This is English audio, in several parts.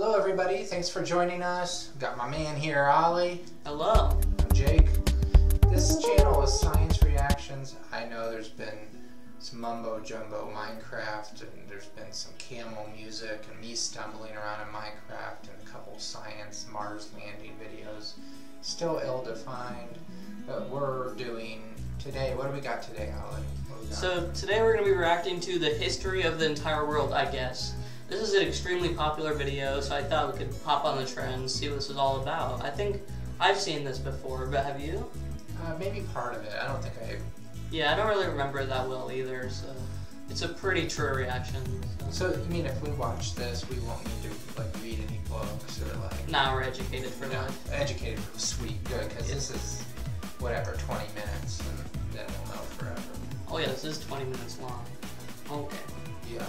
Hello everybody, thanks for joining us. Got my man here, Ollie. Hello. I'm Jake. This channel is Science Reactions. I know there's been some mumbo jumbo Minecraft, and there's been some camel music, and me stumbling around in Minecraft, and a couple science Mars landing videos. Still ill-defined, but we're doing today. What do we got today, Ollie? What do we got? So today we're going to be reacting to the history of the entire world, I guess. This is an extremely popular video, so I thought we could hop on the trend, see what this is all about. I think I've seen this before, but have you? Maybe part of it. I don't think Yeah, I don't really remember it that well either, so it's a pretty true reaction. So, you mean if we watch this, we won't need to like read any books or like... Now we're educated for life. Educated for sweet, good, because this is, whatever, 20 minutes, and then we'll know forever. Oh yeah, this is 20 minutes long. Okay. Yeah.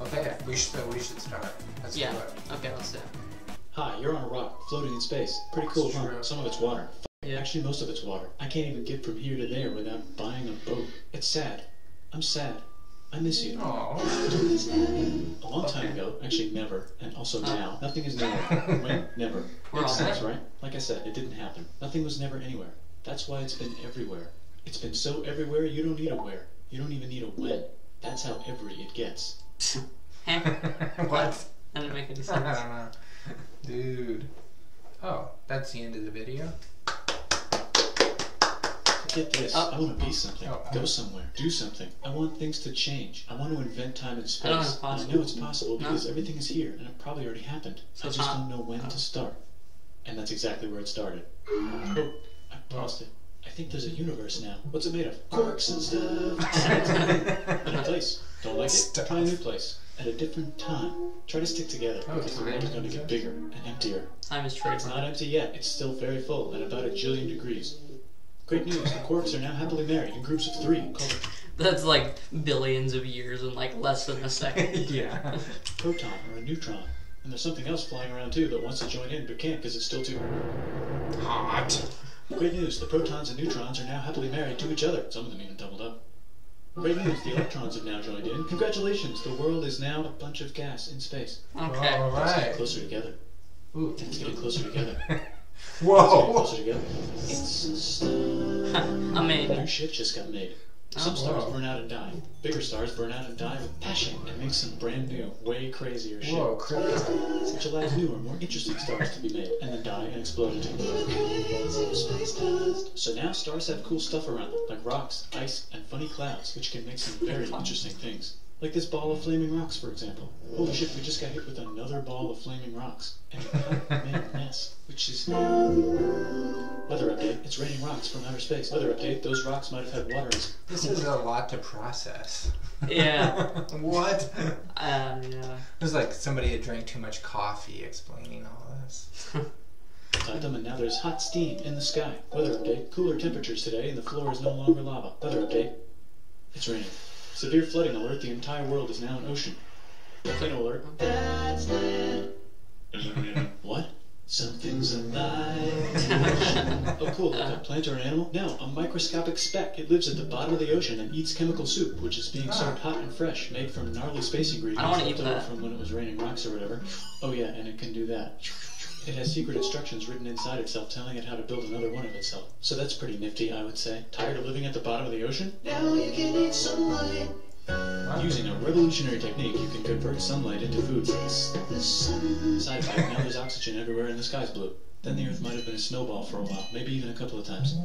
Okay, we should start. Let's do it. Okay, let's do it. Hi, you're on a rock, floating in space. Pretty cool, huh? True. Some of it's water. Yeah. Actually, most of it's water. I can't even get from here to there without buying a boat. It's sad. I'm sad. I miss you. Aww. A long time ago, actually never, and also now, nothing is never. When? Never. We're Makes all sense, there. right? Like I said, it didn't happen. Nothing was never anywhere. That's why it's been everywhere. It's been so everywhere, you don't need a where. You don't even need a when. That's how every it gets. What? That didn't make any I sense. don't know. Dude. Oh, that's the end of the video? Get this. I want to be something. Oh. Go somewhere. Do something. I want things to change. I want to invent time and space. I don't know if it's And I possible. know it's possible because everything is here and it probably already happened. So I it's just not- don't know when to start. And that's exactly where it started. Oh, I paused it. I think there's a universe now. What's it made of? Corks and stuff. In a place. Don't like it? Try a new place. At a different time. Try to stick together because the world is going to get bigger and emptier. Time is true. It's not empty yet. It's still very full at about 1,000,000,000 degrees. Great news. The quarks are now happily married in groups of 3 called That's like billions of years in like less than a second. Yeah. a proton or a neutron. And there's something else flying around too that wants to join in but can't because it's still too Hot. Great news. The protons and neutrons are now happily married to each other. Some of them even doubled up. Great news. The electrons have now joined in. Congratulations. The world is now a bunch of gas in space. Okay. All It's getting right. closer together. Ooh. It's getting closer together. It's getting Whoa. closer together. It's a star. I mean, New ship just got made. Some stars Whoa. burn out and die. Bigger stars burn out and die with passion and make some brand new, way crazier shit. Whoa, crazy. Which allows newer, more interesting stars to be made, and then die and explode into So now stars have cool stuff around them, like rocks, ice, and funny clouds, which can make some very interesting things. Like this ball of flaming rocks, for example. Holy shit, we just got hit with another ball of flaming rocks. And it made a mess, which is... Weather update, it's raining rocks from outer space. Weather update, those rocks might have had water in. This is a lot to process. yeah. What? Yeah. It was like somebody had drank too much coffee explaining all this. Inside them, and now there's hot steam in the sky. Weather update, cooler temperatures today, and the floor is no longer lava. Weather update, it's raining. Severe flooding alert, the entire world is now an ocean. Volcano alert. That's land. What? Something's alive. Oh cool, like a plant or an animal? No, a microscopic speck. It lives at the bottom of the ocean and eats chemical soup, which is being served hot and fresh, made from gnarly space ingredients I don't wanna left eat over that. from when it was raining rocks or whatever. Oh yeah, and it can do that. It has secret instructions written inside itself telling it how to build another one of itself. So that's pretty nifty, I would say. Tired of living at the bottom of the ocean? Now you can eat sunlight. Using a revolutionary technique, you can convert sunlight into food. Side effect, now there's oxygen everywhere and the sky's blue. Then the Earth might have been a snowball for a while, maybe even a couple of times.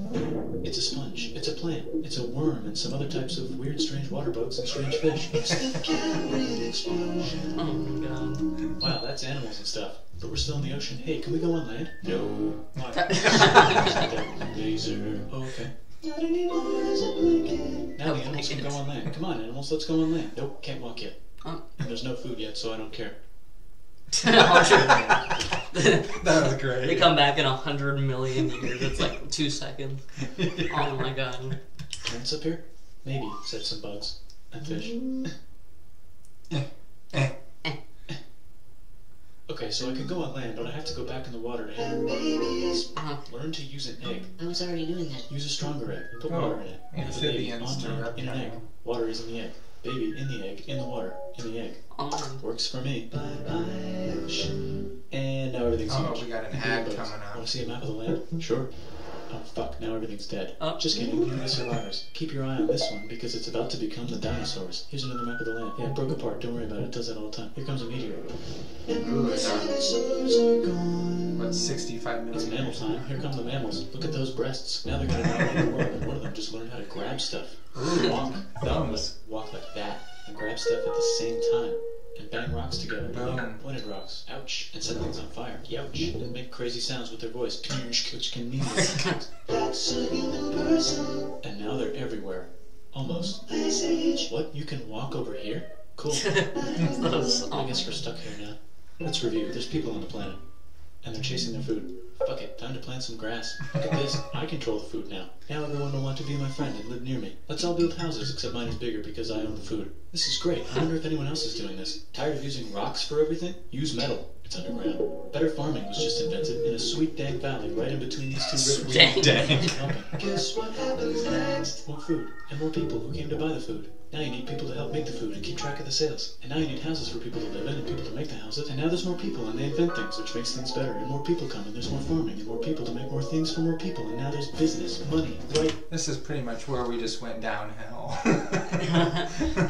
It's a sponge, it's a plant, it's a worm, and some other types of weird, strange water bugs and strange fish. It's the Cambrian explosion. Oh my god. Wow, that's animals and stuff. But we're still in the ocean. Hey, can we go on land? No. Why? Laser. Oh, okay. Not anymore as a blanket. Now the animals can go on land. Come on, animals, let's go on land. Nope, can't walk yet. Oh. And there's no food yet, so I don't care. That was great. They come back in 100 million years. It's like 2 seconds. Oh my god. Plants up here? Maybe, said some bugs. And fish. Okay, so I can go on land, but I have to go back in the water to have babies. Learn to use an egg. I was already doing that. Use a stronger egg. Put water in it. Have a baby on Amphibians to land, in an egg. reptile. Water is in the egg. Baby in the egg, in the water, in the egg. Oh. Works for me. Bye bye, ocean. everything's Oh, huge. we got an ad coming up. Want to see a map of the land? Sure. Oh, fuck, now everything's dead. Oh. Just kidding, you the survivors. Keep your eye on this one, because it's about to become the dinosaurs. Here's another map of the land. Yeah, it broke apart, don't worry about it, it does that all the time. Here comes a meteor. Ooh, it's on, what, 65 It's million? mammal time, here come the mammals. Look at those breasts. Now they're gonna dominate the world, and one of them just learned how to grab stuff. Walk. Thumbs. Walk like that, and grab stuff at the same time. And bang rocks together. Boom. Like pointed rocks. Ouch. And set things on fire. Youch. And make crazy sounds with their voice. Which can mean that's a human person. And now they're everywhere. Almost. Ice Age. What? You can walk over here? Cool. I guess we're stuck here now. Let's review. There's people on the planet. And they're chasing their food. Fuck it, time to plant some grass. Look at this, I control the food now. Now everyone will want to be my friend and live near me. Let's all build houses, except mine is bigger because I own the food. This is great, I wonder if anyone else is doing this. Tired of using rocks for everything? Use metal. It's underground. Better farming was just invented in a sweet dank valley right in between these two rivers. Guess what happens next? More food, and more people who came to buy the food. Now you need people to help make the food and keep track of the sales. And now you need houses for people to live in and people to make the houses. And now there's more people and they invent things, which makes things better. And more people come and there's more farming and more people to make more things for more people. And now there's business, money, right? This is pretty much where we just went downhill.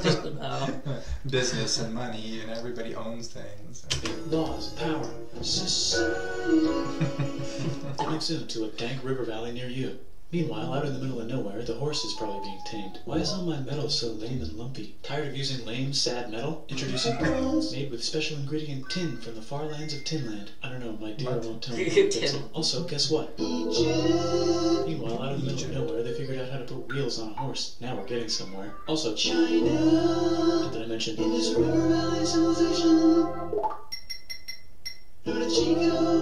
Just about. Business and money, and everybody owns things. Laws, power, society. It makes it into a dank river valley near you. Meanwhile, out in the middle of nowhere, the horse is probably being tamed. Why is all my metal so lame and lumpy? Tired of using lame, sad metal? Introducing bronze, made with special ingredient tin from the far lands of Tinland. I don't know, my dear won't tell me. Tin. Also, guess what? Meanwhile, out in the middle of nowhere, they figured out how to put wheels on a horse. Now we're getting somewhere. Also, China. And then I mentioned Indus Valley civilization. The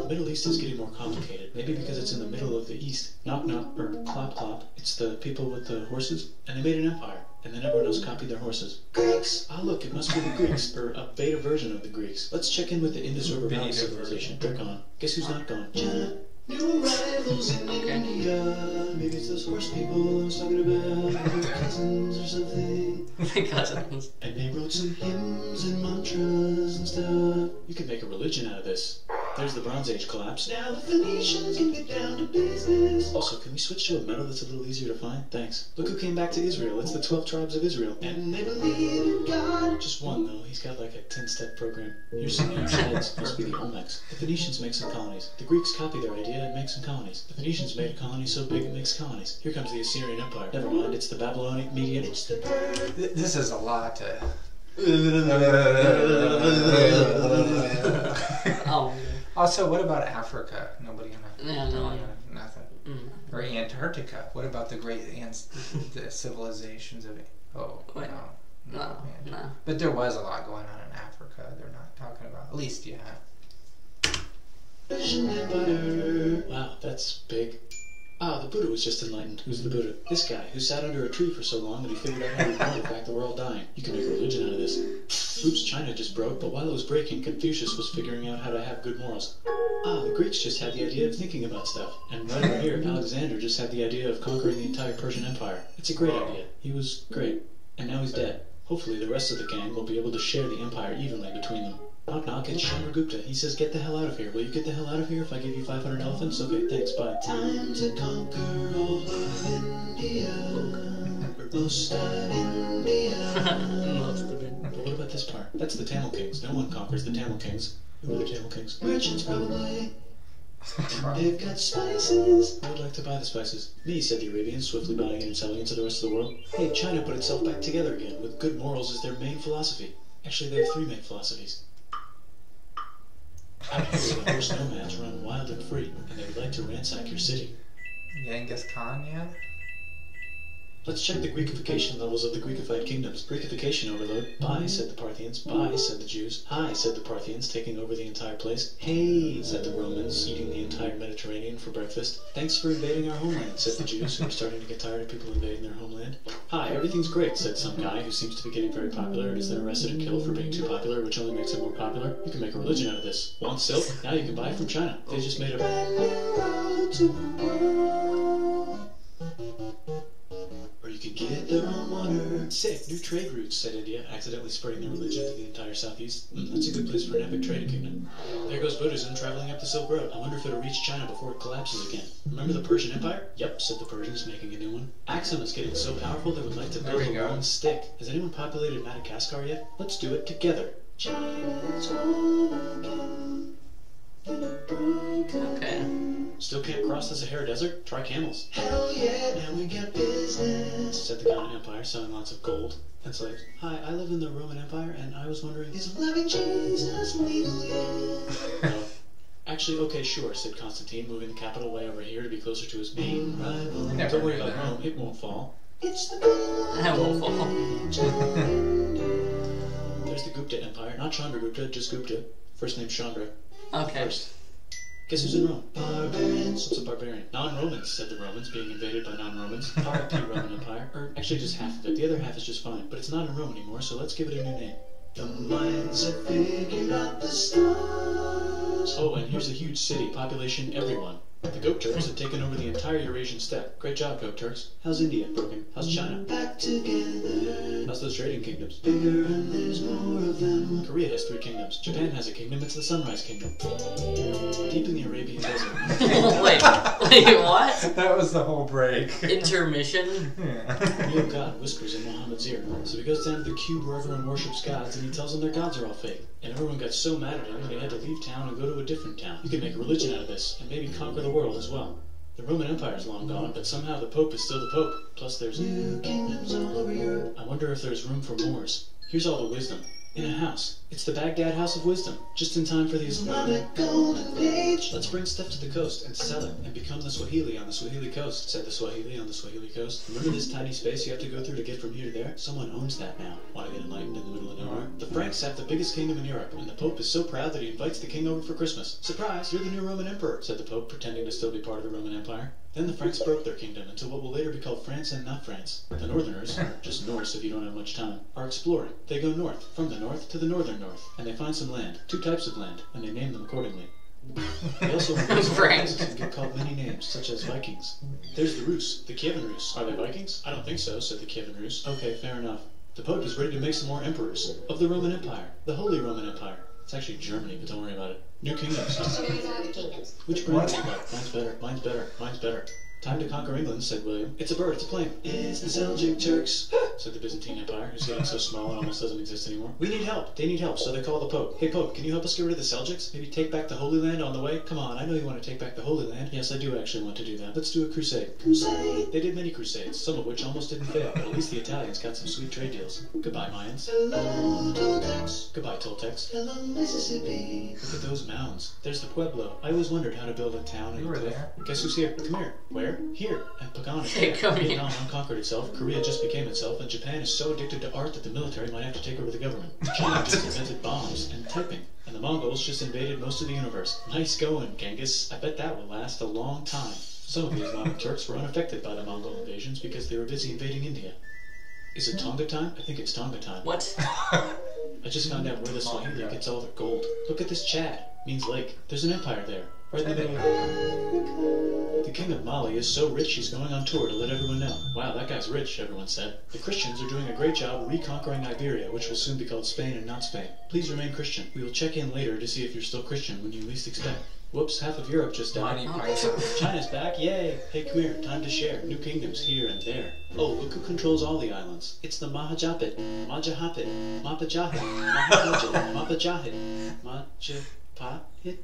Middle East is getting more complicated. Maybe because it's in the middle of the East. Knock knock, or clop clop. It's the people with the horses, and they made an empire. And then everyone else copied their horses. Greeks! Ah, look, it must be the Greeks, or a beta version of the Greeks. Let's check in with the Indus River Valley civilization. They're gone. Guess who's not gone? China. New arrivals in India. Maybe it's those horse people I was talking about. Their cousins or something. My cousins. And they wrote some hymns and mantras and stuff. You could make a religion out of this. There's the Bronze Age collapse. Now the Phoenicians can get down to business. Also, can we switch to a metal that's a little easier to find? Thanks. Look who came back to Israel. It's the 12 tribes of Israel. And they believe in God. Just one, though. He's got like a 10-step program. Here's some heads. Must be the Olmecs. The Phoenicians make some colonies. The Greeks copy their idea and make some colonies. The Phoenicians made a colony so big it makes colonies. Here comes the Assyrian Empire. Never mind, it's the Babylonic Median. It's the This is a lot to... Oh. Also, what about Africa? Nobody gonna... Yeah, no. Nothing. Mm. Or Antarctica. What about the great the civilizations of... Oh, Wait. no. No, man. no. But there was a lot going on in Africa they're not talking about. At least, yeah. Wow, that's big. Ah, the Buddha was just enlightened. Who's the Buddha? This guy, who sat under a tree for so long that he figured out how to report the fact that we're all dying. You can make a religion out of this. Oops, China just broke, but while it was breaking, Confucius was figuring out how to have good morals. Ah, the Greeks just had the idea of thinking about stuff. And right over here, Alexander just had the idea of conquering the entire Persian Empire. It's a great idea. He was great. And now he's dead. Hopefully the rest of the gang will be able to share the empire evenly between them. Knock knock, it's Chandragupta. He says, get the hell out of here. Will you get the hell out of here if I give you 500 elephants? Okay, thanks, bye. Time to conquer all of India. Most of India. Most of it. But what about this part? That's the Tamil Kings. No one conquers the Tamil Kings. Who are the Tamil Kings? Merchants, probably. They've got spices. I would like to buy the spices. Me, said the Arabians, swiftly buying and selling it to the rest of the world. Hey, China put itself back together again, with good morals as their main philosophy. Actually, they have 3 main philosophies. Out here, the horse nomads run wild and free, and they would like to ransack your city. Genghis Khan yet? Let's check the Greekification levels of the Greekified kingdoms. Greekification overload. Bye, said the Parthians. Bye, said the Jews. Hi, said the Parthians, taking over the entire place. Hey, said the Romans, eating the entire Mediterranean for breakfast. Thanks for invading our homeland, said the Jews, who were starting to get tired of people invading their homeland. Hi, everything's great, said some guy who seems to be getting very popular and is then arrested and killed for being too popular, which only makes him more popular. You can make a religion out of this. Want silk? Now you can buy it from China. They just made a road to the world. Or you can get their own water. sick. New trade routes, said India, accidentally spreading their religion to the entire southeast. That's a good place for an epic trading kingdom. There goes Buddhism traveling up the Silk Road. I wonder if it'll reach China before it collapses again. Remember the Persian Empire? Yep, said the Persians, making a new one. Axum is getting so powerful they would like to build a long stick. Has anyone populated Madagascar yet? Let's do it together. China's home again. Okay. Still can't cross the Sahara Desert? Try camels. Hell yeah, now we got business, said the Ghana Empire, selling lots of gold and slaves. Hi, I live in the Roman Empire, and I was wondering... Is loving Jesus legal yet? No. Actually, okay, sure, said Constantine, moving the capital way over here to be closer to his main rival. Don't worry about Rome, it won't fall. It's the gold. That won't fall. There's the Gupta Empire, not Chandragupta, just Gupta. First name Chandra. Okay. First. Guess who's in Rome? Barbarians. What's a barbarian? Non-Romans, said the Romans, being invaded by non-Romans. R.I.P. Roman Empire. Or actually just half of it. The other half is just fine. But it's not in Rome anymore, so let's give it a new name. The minds have figured out the stars. Oh, and here's a huge city, population everyone. The Goat Turks have taken over the entire Eurasian steppe. Great job, Goat Turks. How's India? Broken. How's China? Back together. How's those trading kingdoms? Bigger and there's more of them. Korea has 3 kingdoms. Japan has a kingdom. It's the Sunrise Kingdom. Deep in the Arabian Desert. Wait, what? That was the whole break. Intermission? Yeah. Real God whispers in Muhammad's ear. So he goes down to the cube where everyone worships gods, and he tells them their gods are all fake. And everyone got so mad at him that he had to leave town and go to a different town. You could make a religion out of this, and maybe conquer the world as well. The Roman Empire's long gone, but somehow the Pope is still the Pope. Plus there's New kingdoms all over Europe. I wonder if there's room for Moors. Here's all the wisdom. In a house. It's the Baghdad House of Wisdom. Just in time for the Islamic golden age. Let's bring stuff to the coast and sell it and become the Swahili on the Swahili coast, said the Swahili on the Swahili coast. Remember this tiny space you have to go through to get from here to there? Someone owns that now. Want to get enlightened in the middle of nowhere? The Franks have the biggest kingdom in Europe, and the Pope is so proud that he invites the king over for Christmas. Surprise, you're the new Roman emperor, said the Pope, pretending to still be part of the Roman Empire. Then the Franks broke their kingdom into what will later be called France and not France. The Northerners, just Norse if you don't have much time, are exploring. They go north, from the north to the northern north, and they find some land, 2 types of land, and they name them accordingly. They also embrace places and get called many names, such as Vikings. There's the Rus, the Kievan Rus. Are they Vikings? I don't think so, said the Kievan Rus. Okay, fair enough. The Pope is ready to make some more emperors of the Roman Empire, the Holy Roman Empire. It's actually Germany, but don't worry about it. New kingdoms. Which brand do you like? Mine's better, mine's better, mine's better. Time to conquer England, said William. It's a bird, it's a plane. It's the Seljuk Turks, said the Byzantine Empire, who's getting so small it almost doesn't exist anymore. We need help. They need help, so they call the Pope. Hey, Pope, can you help us get rid of the Seljuks? Maybe take back the Holy Land on the way? Come on, I know you want to take back the Holy Land. Yes, I do actually want to do that. Let's do a crusade. Crusade. They did many crusades, some of which almost didn't fail, but at least the Italians got some sweet trade deals. Goodbye, Mayans. Hello, Toltecs. Goodbye, Toltecs. Hello, Mississippi. Look at those mounds. There's the Pueblo. I always wondered how to build a town. You were there. Guess who's here? Come here. Where? Here. And Pagana. Hey, come here. Vietnam unconquered itself, Korea just became itself, and Japan is so addicted to art that the military might have to take over the government. China just invented bombs and typing, and the Mongols just invaded most of the universe. Nice going, Genghis. I bet that will last a long time. Some of the Islamic Turks were unaffected by the Mongol invasions because they were busy invading India. Is it Tonga time? I think it's Tonga time. What? I just found out where the Swahili gets all their gold. Look at this Chad. Means lake. There's an empire there. Right in the middle. The king of Mali is so rich he's going on tour to let everyone know. Wow, that guy's rich, everyone said. The Christians are doing a great job reconquering Iberia, which will soon be called Spain and not Spain. Please remain Christian. We will check in later to see if you're still Christian when you least expect. Whoops, half of Europe just died. Monty Python. China's back, yay! Hey, come here, time to share. New kingdoms here and there. Oh, look who controls all the islands. It's the Mahajapit. Majapahit. Mapajahit. Mahajapit. Mapajahit. Majapahit.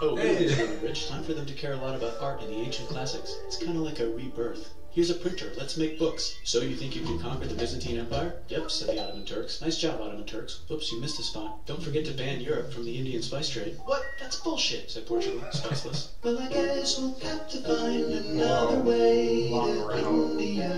Oh, it's really rich. Time for them to care a lot about art and the ancient classics. It's kind of like a rebirth. Here's a printer. Let's make books. So you think you can conquer the Byzantine Empire? Yep, said the Ottoman Turks. Nice job, Ottoman Turks. Whoops, you missed a spot. Don't forget to ban Europe from the Indian spice trade. What? That's bullshit, said Portugal, spiceless. Well, I guess we'll have to find another way to India.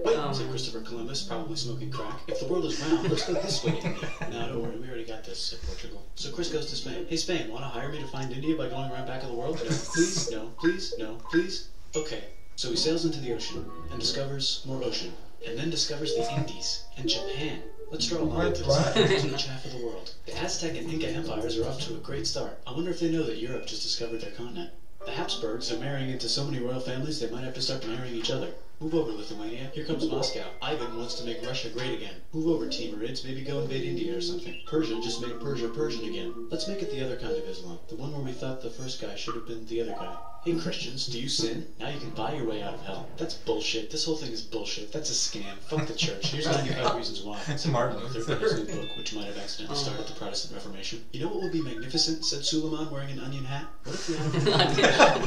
Wait, said Christopher Columbus, probably smoking crack. If the world is round, let's go this way to India. No, don't worry, we already got this, said Portugal. So Chris goes to Spain. Hey, Spain, want to hire me to find India by going around back of the world? No, please, no, please, no, please. Okay. So he sails into the ocean and discovers more ocean, and then discovers the Indies and Japan. Let's draw a line through each half of the world. The Aztec and Inca empires are off to a great start. I wonder if they know that Europe just discovered their continent. The Habsburgs are marrying into so many royal families they might have to start marrying each other. Move over, Lithuania. Here comes Moscow. Ivan wants to make Russia great again. Move over, Timurids. Maybe go invade India or something. Persia just made Persia Persian again. Let's make it the other kind of Islam. The one where we thought the first guy should have been the other guy. Hey Christians, do you sin? Now you can buy your way out of hell. That's bullshit. This whole thing is bullshit. That's a scam. Fuck the church. Here's 95 reasons why. Said Martin Luther in his new book, which might have accidentally started the Protestant Reformation. You know what would be magnificent? Said Suleiman wearing an onion hat. What if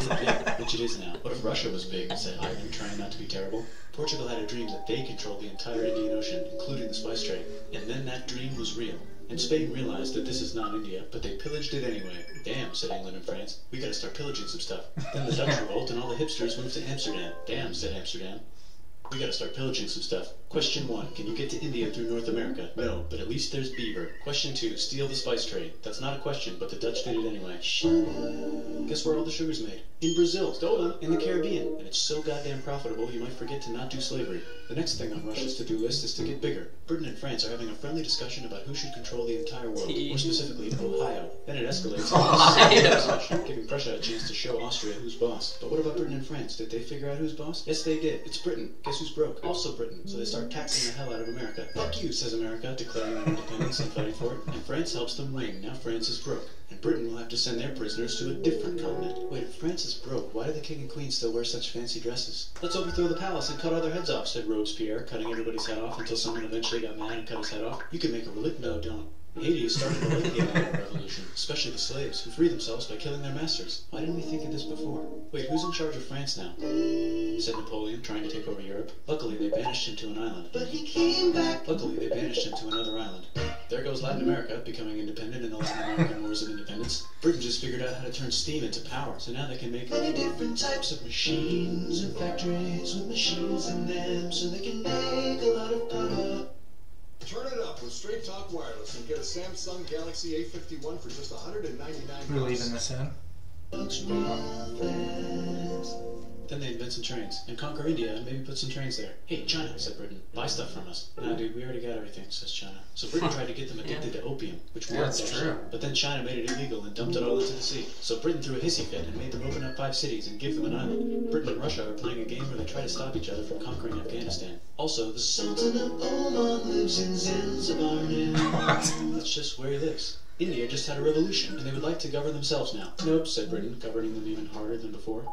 we had which it is now. What if Russia was big? Said Ivan, trying not to be terrible. Portugal had a dream that they controlled the entire Indian Ocean, including the spice trade. And then that dream was real. And Spain realized that this is not India, but they pillaged it anyway. Damn, said England and France. We gotta start pillaging some stuff. Then the Dutch revolt and all the hipsters moved to Amsterdam. Damn, said Amsterdam. We gotta start pillaging some stuff. Question 1. Can you get to India through North America? No, but at least there's beaver. Question 2. Steal the spice trade. That's not a question, but the Dutch did it anyway. Guess where all the sugar's made? In Brazil. Stolen. In the Caribbean. And it's so goddamn profitable you might forget to not do slavery. The next thing on Russia's to-do list is to get bigger. Britain and France are having a friendly discussion about who should control the entire world. More specifically, Ohio. Then it escalates to giving Prussia a chance to show Austria who's boss. But what about Britain and France? Did they figure out who's boss? Yes, they did. It's Britain. Guess who's broke? Also Britain. So they start taxing the hell out of America. Fuck you, says America, declaring their independence and fighting for it. And France helps them win. Now France is broke. And Britain will have to send their prisoners to a different continent. Wait, if France is broke, why do the king and queen still wear such fancy dresses? Let's overthrow the palace and cut all their heads off, said Robespierre, cutting everybody's head off until someone eventually got mad and cut his head off. You can make a religion. No, don't. Haiti is starting to like the American Revolution, especially the slaves, who free themselves by killing their masters. Why didn't we think of this before? Wait, who's in charge of France now? Said Napoleon, trying to take over Europe. Luckily, they banished him to an island. But he came back. Luckily, they banished him to another island. There goes Latin America, becoming independent in the Latin American Wars of Independence. Britain just figured out how to turn steam into power, so now they can make Many different types of machines and factories with machines in them, so they can make a lot of power. Turn it up with Straight Talk Wireless and get a Samsung Galaxy A51 for just $199. We're leaving this in. Looks real fast. Then they invent some trains, and conquer India, and maybe put some trains there. Hey, China, said Britain, buy stuff from us. Nah, dude, we already got everything, says China. So Britain tried to get them addicted to opium, which Yeah, worked that's actually. true. But then China made it illegal and dumped it all into the sea. So Britain threw a hissy fit and made them open up 5 cities and give them an island. Britain and Russia are playing a game where they try to stop each other from conquering Afghanistan. Also, the Sultan of Oman lives in Zanzibar now. that's just where he lives. India just had a revolution, and they would like to govern themselves now. Nope, said Britain, governing them even harder than before.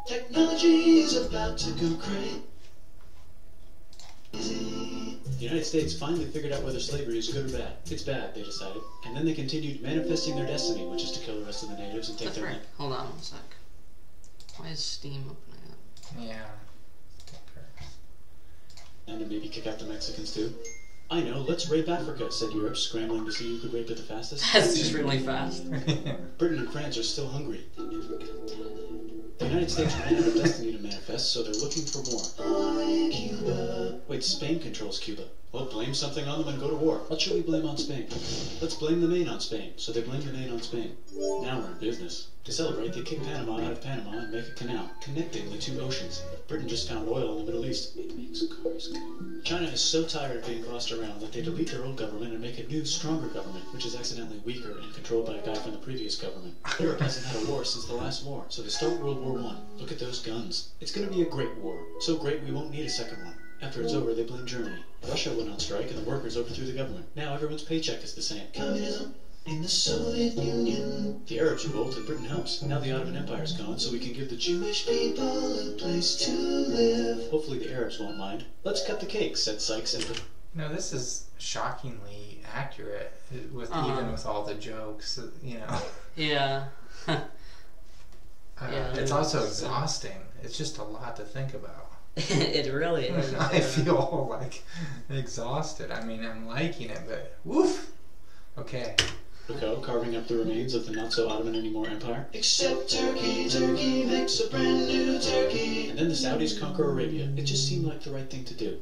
Technology is about to go crazy. The United States finally figured out whether slavery is good or bad. It's bad, they decided. And then they continued manifesting their destiny, which is to kill the rest of the natives and take That's their right. land. Hold on 1 sec. Why is Steam opening up? Yeah. And to maybe kick out the Mexicans too. I know, let's rape Africa, said Europe, scrambling to see who could rape it the fastest. That's just really fast. Britain and France are still hungry. The United States ran out of destiny to manifest, so they're looking for more. Oh, Cuba. Wait, Spain controls Cuba. Well, blame something on them and go to war. What should we blame on Spain? Let's blame the Maine on Spain. So they blame the Maine on Spain. Now we're in business. To celebrate, they kick Panama out of Panama and make a canal, connecting the 2 oceans. Britain just found oil in the Middle East. It makes cars go. China is so tired of being bossed around that they delete their old government and make a new, stronger government, which is accidentally weaker and controlled by a guy from the previous government. Europe hasn't had a war since the last war, so they start World War I. Look at those guns. It's gonna be a great war. So great we won't need a second one. After it's over, they blame Germany. Russia went on strike and the workers overthrew the government. Now everyone's paycheck is the same. Communism in the Soviet Union. The Arabs revolt and Britain helps. Now the Ottoman Empire's gone, so we can give the Jewish people a place to live. Hopefully the Arabs won't mind. Let's cut the cake, said Sykes and No, this is shockingly accurate, with even with all the jokes, you know. Yeah. Yeah, It's also exhausting. It's just a lot to think about. It really is. I feel like exhausted. I mean, I'm liking it, but woof. Okay. Pico, carving up the remains of the not-so-Ottoman anymore empire. Except Turkey, Turkey makes a brand new Turkey. And then the Saudis conquer Arabia. It just seemed like the right thing to do.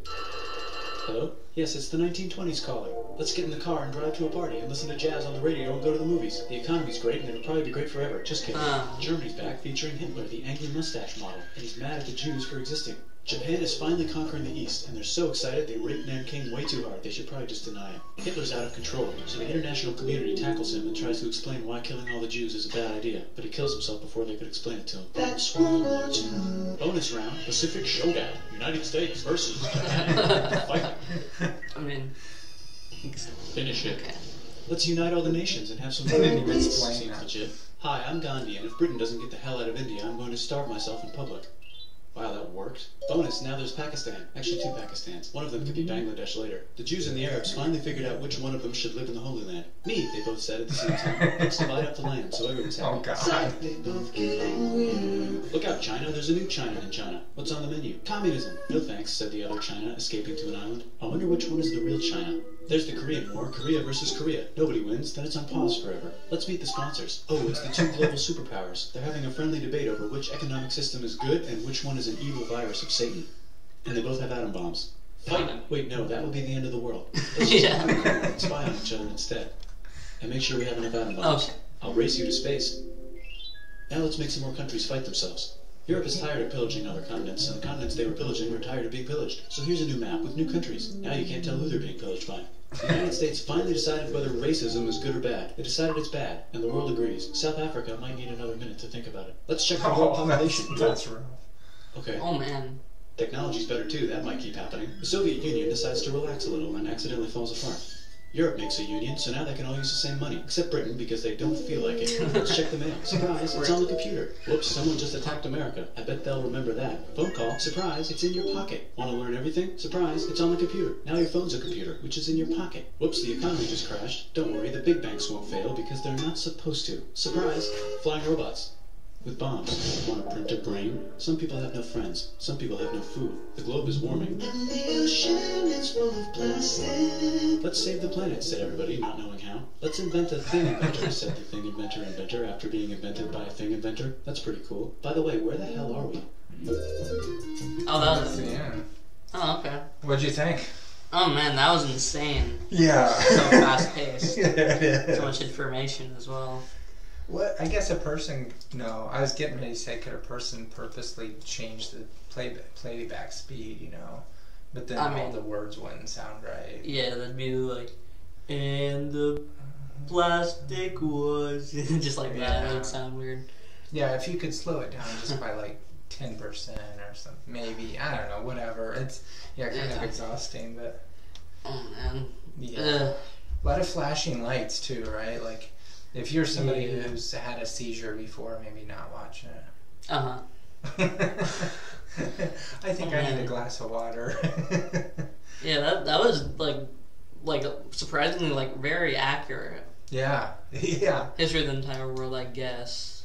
Hello? Yes, it's the 1920s calling. Let's get in the car and drive to a party and listen to jazz on the radio and go to the movies. The economy's great and it'll probably be great forever. Just kidding. Germany's back featuring Hitler, the angry mustache model, and he's mad at the Jews for existing. Japan is finally conquering the East, and they're so excited they raped Nanking way too hard. They should probably just deny it. Hitler's out of control, so the international community tackles him and tries to explain why killing all the Jews is a bad idea, but he kills himself before they could explain it to him. That's World War II. Bonus round, Pacific Showdown, United States versus Japan. Fighting. I mean, Finish it. okay. Let's unite all the nations and have some They didn't even peace. explain Seems that. legit. Hi, I'm Gandhi, and if Britain doesn't get the hell out of India, I'm going to starve myself in public. Wow, that worked. Bonus, now there's Pakistan. Actually, 2 Pakistans. One of them could be Bangladesh later. The Jews and the Arabs finally figured out which one of them should live in the Holy Land. Me, they both said at the same time. Let's divide up the land so everyone's happy. Oh god. They both get angrier. Look out, China. There's a new China in China. What's on the menu? Communism. No thanks, said the other China, escaping to an island. I wonder which one is the real China. There's the Korean War, Korea versus Korea. Nobody wins, then it's on pause forever. Let's meet the sponsors. Oh, it's the 2 global superpowers. They're having a friendly debate over which economic system is good and which one is an evil virus of Satan. And they both have atom bombs. Fight! Wait, no, that would be the end of the world. Let's just Yeah. be cool and spy on each other instead. And make sure we have enough atom bombs. Okay. I'll race you to space. Now let's make some more countries fight themselves. Europe is tired of pillaging other continents, and the continents they were pillaging were tired of being pillaged. So here's a new map with new countries. Now you can't tell who they're being pillaged by. The United States finally decided whether racism is good or bad. They decided it's bad, and the world agrees. South Africa might need another minute to think about it. Let's check the world population. That's rough. Okay. Oh man. Technology's better too, that might keep happening. The Soviet Union decides to relax a little and accidentally falls apart. Europe makes a union, so now they can all use the same money, except Britain because they don't feel like it. Let's check the mail. Surprise, it's on the computer. Whoops, someone just attacked America. I bet they'll remember that. Phone call, surprise, it's in your pocket. Want to learn everything? Surprise, it's on the computer. Now your phone's a computer, which is in your pocket. Whoops, the economy just crashed. Don't worry, the big banks won't fail because they're not supposed to. Surprise, flying robots. With bombs. Want to print a brain? Some people have no friends. Some people have no food. The globe is warming. And the ocean is full of plastic. Let's save the planet, said everybody, not knowing how. Let's invent a thing inventor, said the thing inventor after being invented by a thing inventor. That's pretty cool. By the way, where the hell are we? Oh, that was. Yeah. Oh, okay. What'd you think? Oh man, that was insane. Yeah. So fast paced. Yeah. So much information as well. What? I guess a person. No, I was getting ready to say, could a person purposely change the playback speed? You know, but then I all mean- the words wouldn't sound right. Yeah, that'd be like, and the plastic was just like that. Yeah. It would sound weird. Yeah, if you could slow it down just by like 10% or something, maybe. I don't know. Whatever. It's kind of Yeah. exhausting, but Oh man. yeah. Ugh. A lot of flashing lights too, right? Like, if you're somebody who's had a seizure before, maybe not watch it. Uh huh. I think I need a glass of water. Yeah, that was like surprisingly like very accurate. Yeah. Yeah. History of the entire world, I guess.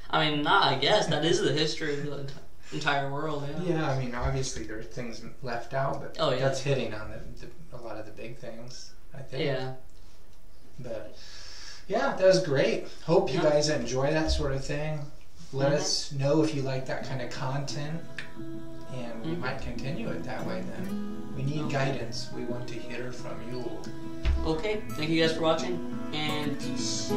I mean, not I guess. That is the history of the entire world. Yeah. Yeah, I mean, obviously there are things left out, but Oh, yeah. that's hitting on a lot of the big things, I think. Yeah. But yeah, that was great. Hope you Yeah. guys enjoy that sort of thing. Let us know if you like that kind of content, and we might continue it that way then. We need guidance. We want to hear from you. Okay. Thank you guys for watching, and peace.